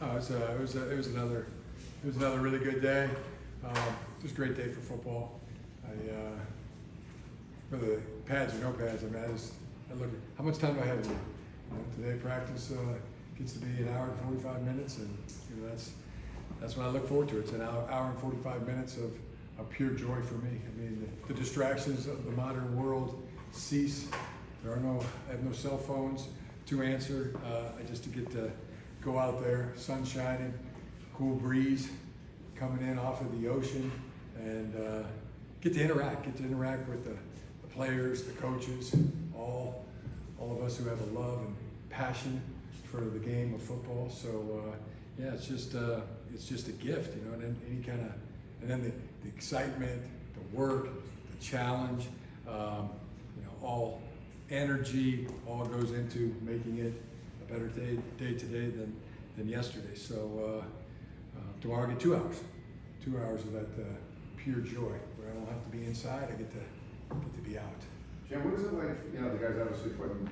It was another really good day. Just a great day for football. Whether pads or no pads, I look at how much time do I have here. Today practice gets to be an hour and 45 minutes, and that's what I look forward to. It's an hour and 45 minutes of pure joy for me. I mean, the distractions of the modern world cease. I have no cell phones to answer. I just to get to go out there, sun shining, cool breeze coming in off of the ocean, and get to interact with the players, the coaches, all of us who have a love and passion for the game of football. So yeah, it's just a gift, and then the excitement, the work, the challenge, all energy, all goes into making it a better day today than yesterday. So tomorrow I get 2 hours of that pure joy, where I don't have to be inside. I get to be out. Jim, what is it like? The guys obviously putting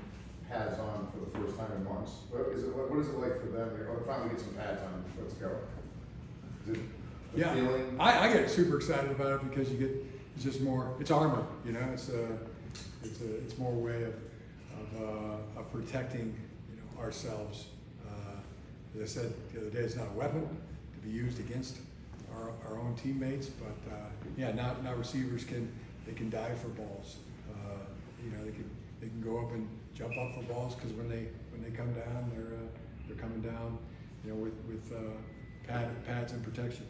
pads on for the first time in months. What is it like for them? They finally get some pads on. Let's go. Is it the feeling? I get super excited about it because it's just more. It's armor, It's more a way of protecting ourselves. As I said the other day, it's not a weapon to be used against our own teammates, but now receivers can dive for balls. They can go up and jump up for balls, because when they come down, they're coming down with pads and protection.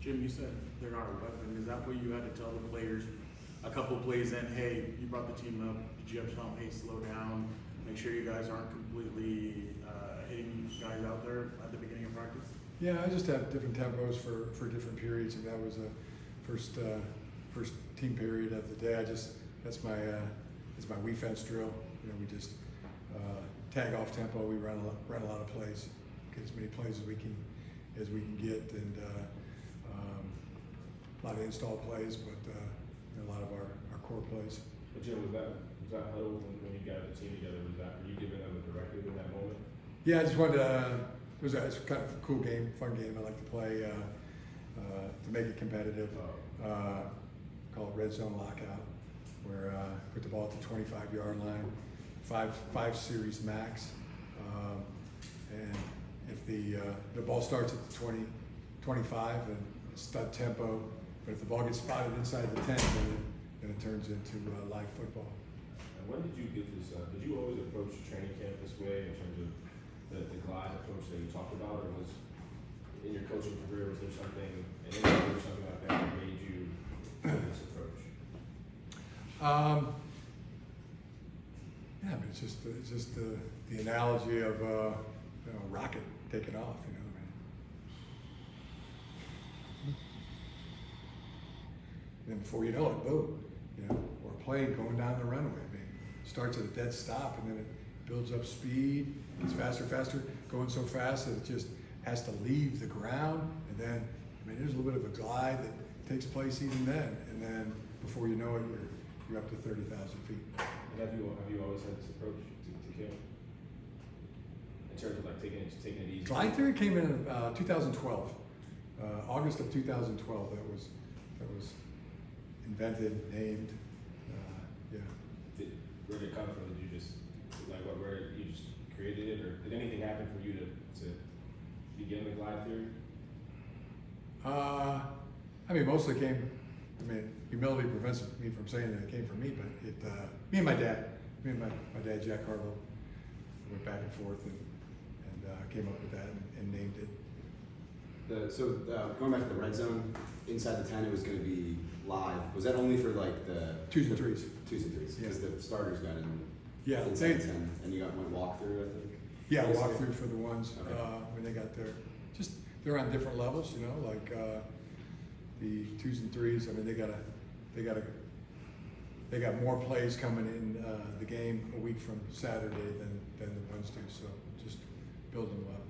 Jim, you said they're not a weapon. Is that what you had to tell the players a couple plays in? Hey, you brought the team up. Did you have to tell them, hey, slow down, make sure you guys aren't completely hitting guys out there at the beginning of practice? Yeah, I just have different tempos for different periods, and that was a first team period of the day. That's my defense drill. We just tag off tempo. We run a lot of plays, get as many plays as we can get, and a lot of install plays, but a lot of our core plays. But Jim, was that huddle when you got the team together? Were you giving them a directive in that moment? Yeah, I just wanted to. It's kind of a cool game, fun game. I like to play to make it competitive. Call it red zone lockout, where put the ball at the 25-yard line, five series max, and if the ball starts at the 20, 25, and stud tempo, but if the ball gets spotted inside the 10, then it turns into live football. And when did you get this? Did you always approach training camp this way in terms of the glide approach that you talked about, or was in your coaching career, was there something like that that made you take this approach? Yeah, it's just the analogy of a rocket taking off. And then before you know it, boom, or a plane going down the runway. Starts at a dead stop, and then it builds up speed, gets faster, going so fast that it just has to leave the ground, and then there's a little bit of a glide that takes place even then, and then before you know it, you're up to 30,000 feet. And have you always had this approach to kill? In terms of like taking it easy? Glide theory came in 2012, August of 2012. That was invented, named. Where did it come from? Did you just where you just created it, or did anything happen for you to begin the glide theory? Mostly came. Humility prevents me from saying that it came from me, but me and my dad Jack Harbaugh, went back and forth and came up with that and named it. Going back to the red zone, inside the 10, it was going to be live. Was that only for like the twos and threes? Twos and threes, because the starters got in. Yeah, inside the 10, and you went walkthrough, I think. Yeah, walkthrough for the ones when they got there. Just they're on different levels, like the twos and threes. They got more plays coming in the game a week from Saturday than the ones do. So just build them up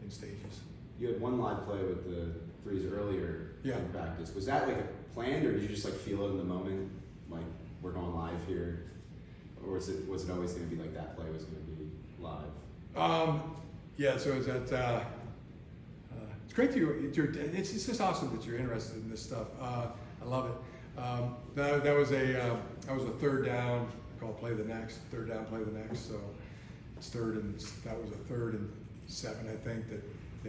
in stages. You had one live play with the threes earlier in practice. Was that like a planned, or did you just like feel it in the moment, like we're going live here, or was it always going to be like that play was going to be live? Yeah. So is that it's great it's just awesome that you're interested in this stuff. I love it. That was a third down, called play the next, third down, play the next. So it's that was a 3rd and 7, I think, that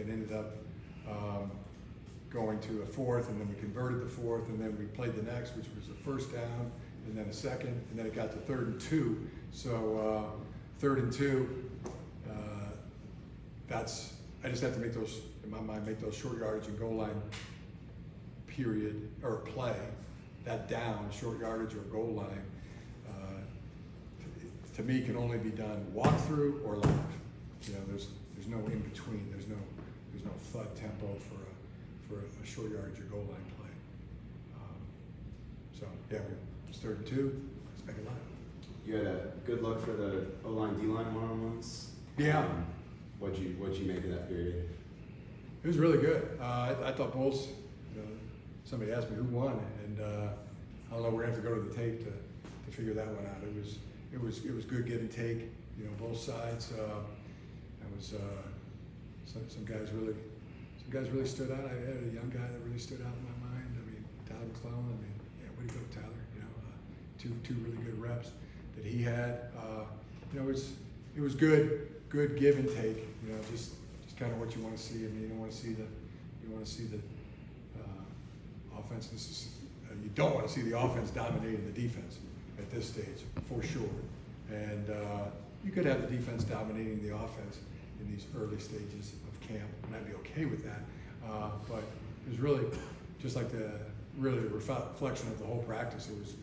ended up going to a 4th, and then we converted the 4th, and then we played the next, which was a 1st down, and then a 2nd, and then it got to 3rd and 2. So 3rd and 2, I just have to make those, in my mind, make those short yardage and goal line period, or play, that down, short yardage or goal line, to me can only be done walk through or live. You know, there's no in between. There's no thud tempo for a short yardage or goal line play. So yeah, it's 3rd and 2. Let's make it live. You had a good look for the O-line, D-line one-on-ones? Yeah. What'd you make of that period? It was really good. I thought both. Somebody asked me who won, and I don't know. We're gonna have to go to the tape to figure that one out. It was good give and take. You know, both sides. It was some guys really stood out. I had a young guy that really stood out in my mind. I mean, Tyler McClellan. I mean, yeah, way to go, Tyler. You know, two really good reps that he had. You know, it was good give and take. You know, just kind of what you want to see. I mean, you want to see the offense. You don't want to see the offense dominating the defense at this stage, for sure. And you could have the defense dominating the offense in these early stages of camp, and I'd be okay with that. But it was really just like the reflection of the whole practice. It was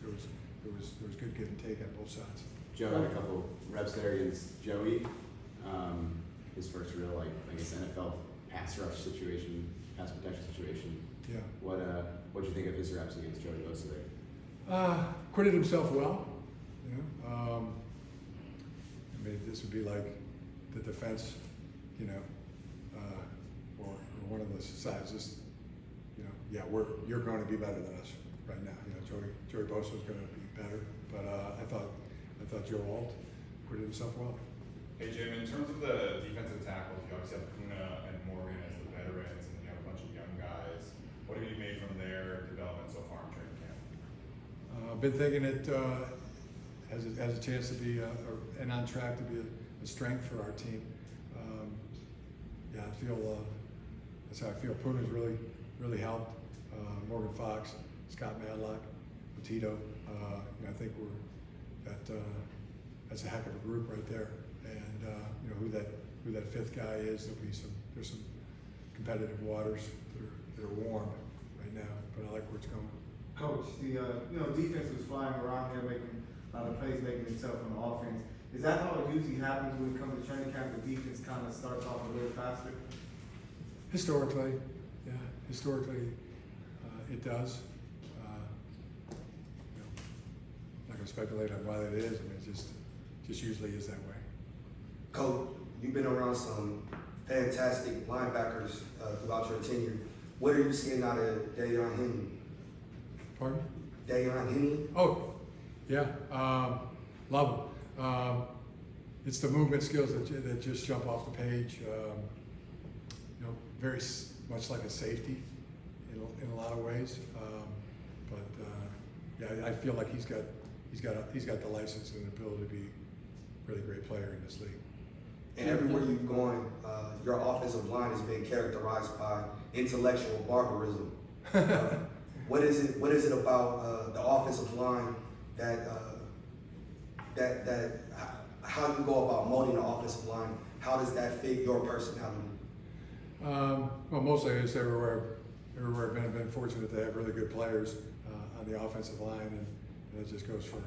good give and take on both sides. Joe had a couple reps there against Joey. His first real, I guess, NFL pass rush situation, pass protection situation. Yeah. What'd you think of his reps against Joey Bosa there? Acquitted himself well. You know, I mean, this would be like the defense, you know, or one of the sides. Just, you know, yeah, you're going to be better than us right now. You know, Joey Bosa was going to be better, but I thought Joe Alt acquitted himself well. Hey Jim, in terms of the defensive tackles, you obviously have Kuna and Morgan as the veterans, and you have a bunch of young guys. What have you made from their development so far in training camp? I've been thinking it has a chance to be and on track to be a strength for our team. Yeah, I feel that's how I feel. Puna's really helped. Morgan Fox, Scott Madlock, Petito. You know, I think that's a heck of a group right there. And you know who that 5th guy is. There's some competitive waters that are warm right now, but I like where it's going. Coach, the defense was flying around here, making a lot of plays, making it tough on the offense. Is that how it usually happens when it comes to training camp? The defense kind of starts off a little faster. Historically, yeah. It does. You know, I'm not going to speculate on why that is. I mean, it just usually is that way. Coach, you've been around some fantastic linebackers throughout your tenure. What are you seeing out of Dayon Henry? Pardon? Dayon Henry? Oh, yeah. Love him. It's the movement skills that just jump off the page. You know, very much like a safety in a lot of ways. But yeah, I feel like he's got the license and the ability to be a really great player in this league. And everywhere you've gone, your offensive line has been characterized by intellectual barbarism. What is it about the offensive line that how you go about molding the offensive line? How does that fit your personality? Well, mostly it's everywhere I've been fortunate to have really good players on the offensive line, and it just goes for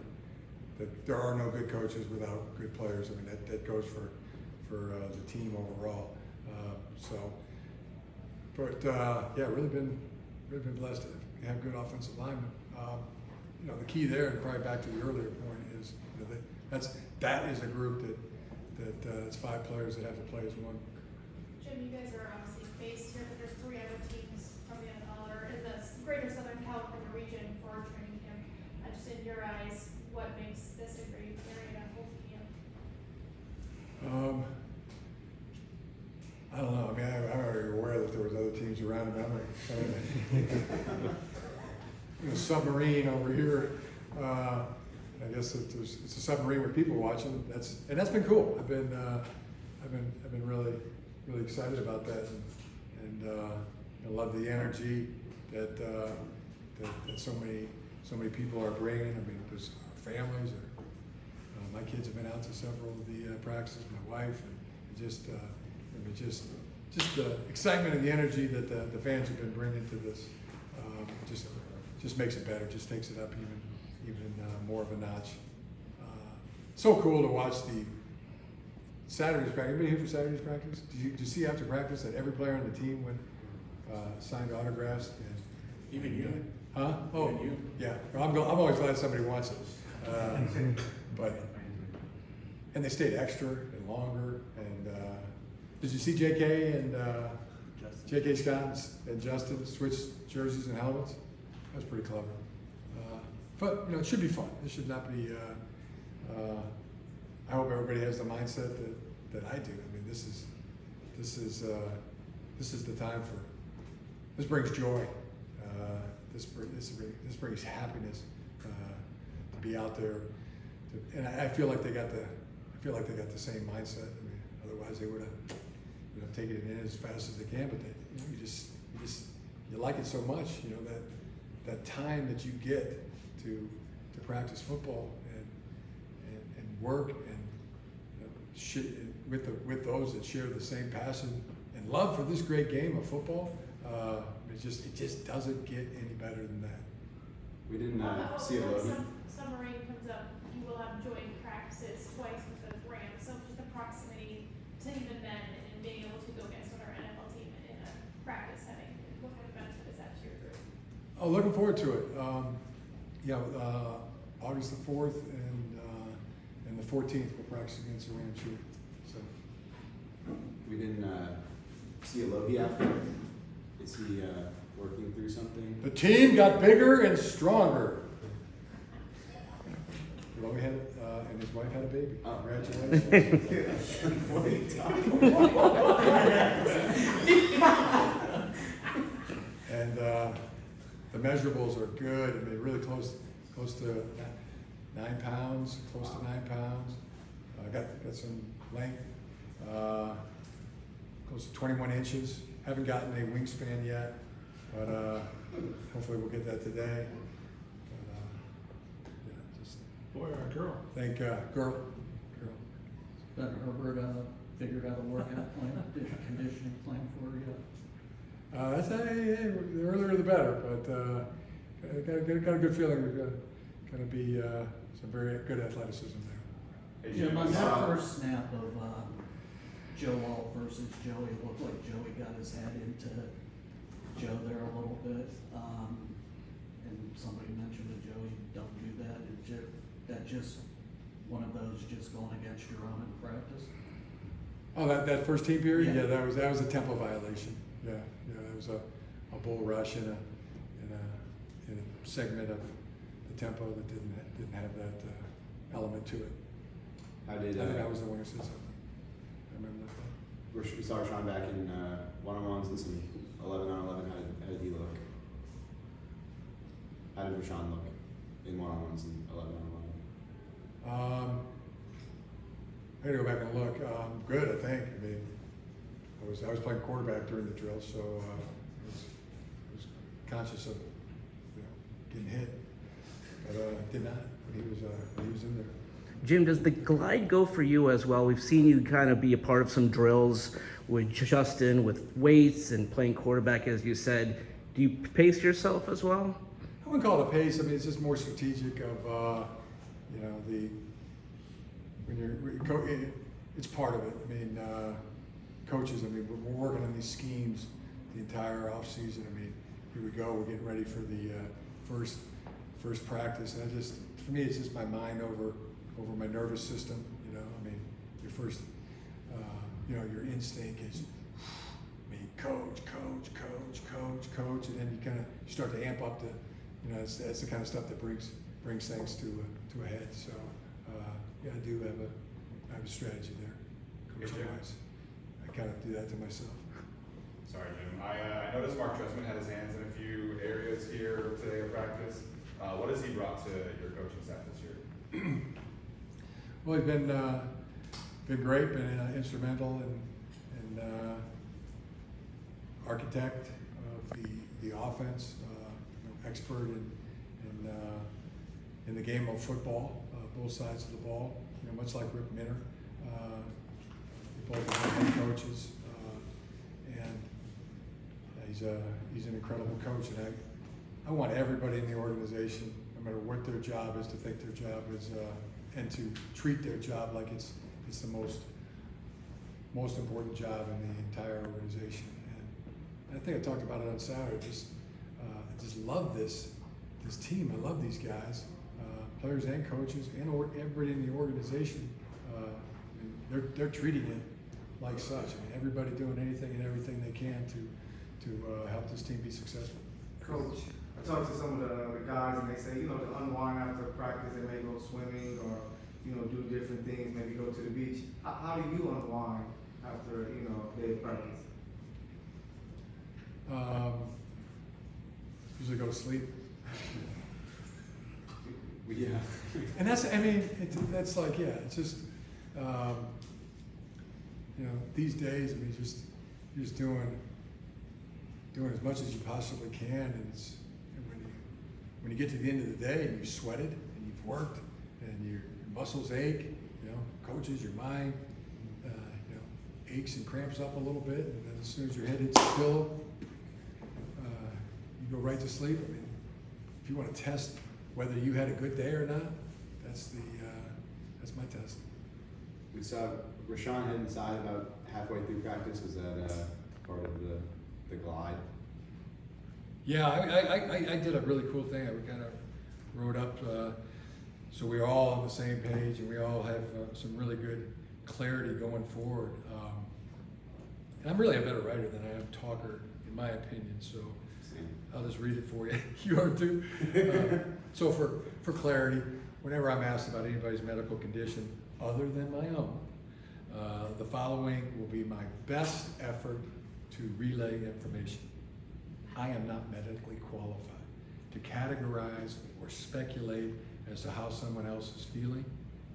that. There are no good coaches without good players. I mean, that goes for the team overall. Yeah, really been blessed to have good offensive linemen. You know, the key there, and probably back to the earlier point, is you know, that is a group that it's 5 players that have to play as one. Jim, you guys are obviously based here, but there's 3 other teams from the NFL or in the greater Southern California region for training camp. Just in your eyes, what makes this a great area to hold camp? I don't know. I mean, I'm already aware that there was other teams moves around about a submarine over here. I guess it's a submarine with people watching. That's been cool. I've been really excited about that, and I love the energy that so many people are bringing. I mean, there's our families. My kids have been out to several of the practices. My wife, and just the excitement and the energy that the fans have been bringing to this just makes it better. Just takes it up even more of a notch. So cool to watch the Saturday's practice. Anybody here for Saturday's practice? Did you see after practice that every player on the team went signed autographs? And, Even you? Huh? Oh, Even you? yeah. Well, I'm always glad somebody wants it. And they stayed extra and longer. And did you see J.K. and J.K. Scott and Justin switch jerseys and helmets? That was pretty clever. But it should be fun. It should not be. I hope everybody has the mindset that I do. I mean, this is the time for. This brings joy. This brings happiness to be out there, and I feel like they got the same mindset. I mean, otherwise they would have taken it in as fast as they can. But you like it so much, that time that you get to practice football and work and with those that share the same passion and love for this great game of football. It just doesn't get any better than that. We didn't see it When loaded. summer rain comes up, you will have joint practices twice with the Rams. So just the proximity to even then and being able to go against another NFL team in a practice setting. What kind of benefit is that to your group? Oh, looking forward to it. August the 4th and the 14th we'll practice against the Rams here. So We didn't see Alohi after. Is he working through something? the team got bigger and stronger. Well, we had and his wife had a baby. Oh. Congratulations. And the measurables are good. I mean, really close to 9 pounds, close to 9 pounds. Got some length, close to 21 inches. Haven't gotten a wingspan yet, but hopefully we'll get that today. Boy or girl? Thank girl. That Herbert figured out a workout plan, conditioning plan for you. That's the earlier the better, but got a good feeling we're going to be some very good athleticism there. Hey, Jim, Jim, on that first snap of Joe Alt versus Joey, it looked like Joey got his head into Joe there a little bit. And somebody mentioned to Joey, don't do that. That just one of those just going against your own in practice. Oh, that first team period? Yeah. Yeah, that was a tempo violation. Yeah, that was a bull rush in a segment of the tempo that didn't have that element to it. How did I think I was the one who said something. I remember that. we saw Rashawn back in one-on-ones and some 11-on-11. How did he look? How did Rashawn look in one-on-ones and 11-on-11? I gotta go back and look. Good, I think. I mean, I was playing quarterback during the drill, so I was conscious of getting hit, but did not. But he was in there. Jim, does the glide go for you as well? We've seen you kind of be a part of some drills with Justin, with weights and playing quarterback, as you said. Do you pace yourself as well? I wouldn't call it a pace. I mean, it's just more strategic of it's part of it. I mean, coaches. I mean, we're working on these schemes the entire off season. I mean, here we go. We're getting ready for the first practice, and for me, it's just my mind over my nervous system. I mean, your first, your instinct is, coach, and then you start to amp up that's the kind of stuff that brings things to a head. So, I do have a strategy there, coaching wise. I kind of do that to myself. Sorry, Jim. I noticed Mark Tressman had his hands in a few areas here today at practice. What has he brought to your coaching staff this year? Well, he's been great, been instrumental in architect of the offense, expert in the game of football, both sides of the ball. Much like Rip Minner, they both are head coaches, and he's an incredible coach. And I want everybody in the organization, no matter what their job is, to think their job is, and to treat their job like it's the most important job in the entire organization. And I think I talked about it on Saturday. I just love this team. I love these guys, players and coaches, and everybody in the organization. They're treating it like such. I mean, everybody doing anything and everything they can to help this team be successful. Coach, I talked to some of the guys and they say, to unwind after practice, they may go swimming or, do different things, maybe go to the beach. How do you unwind after, a day of practice? Usually go to sleep. Yeah. And that's it's like, yeah, it's just, these days, you're just doing as much as you possibly can, and when you get to the end of the day and you've sweated and you've worked and your muscles ache, coaches, your mind, aches and cramps up a little bit, and then as soon as your head hits the pillow, you go right to sleep. If you want to test whether you had a good day or not, that's my test. We saw Rashawn head inside about halfway through practice. Was that part of the glide? Yeah, I did a really cool thing. I kind of wrote up so we're all on the same page and we all have some really good clarity going forward. And I'm really a better writer than I am talker, in my opinion. So Same. I'll just read it for you. You are too. So for clarity, whenever I'm asked about anybody's medical condition other than my own, the following will be my best effort to relay information. I am not medically qualified to categorize or speculate as to how someone else is feeling.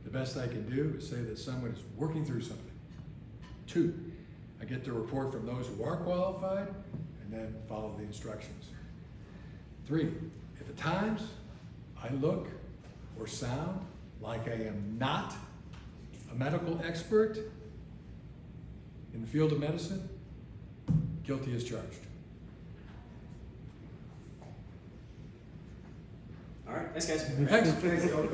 The best I can do is say that someone is working through something. 2, I get the report from those who are qualified and then follow the instructions. 3, if at times I look or sound like I am not a medical expert in the field of medicine, guilty as charged. All right, thanks guys. Thanks. Thanks, Coach.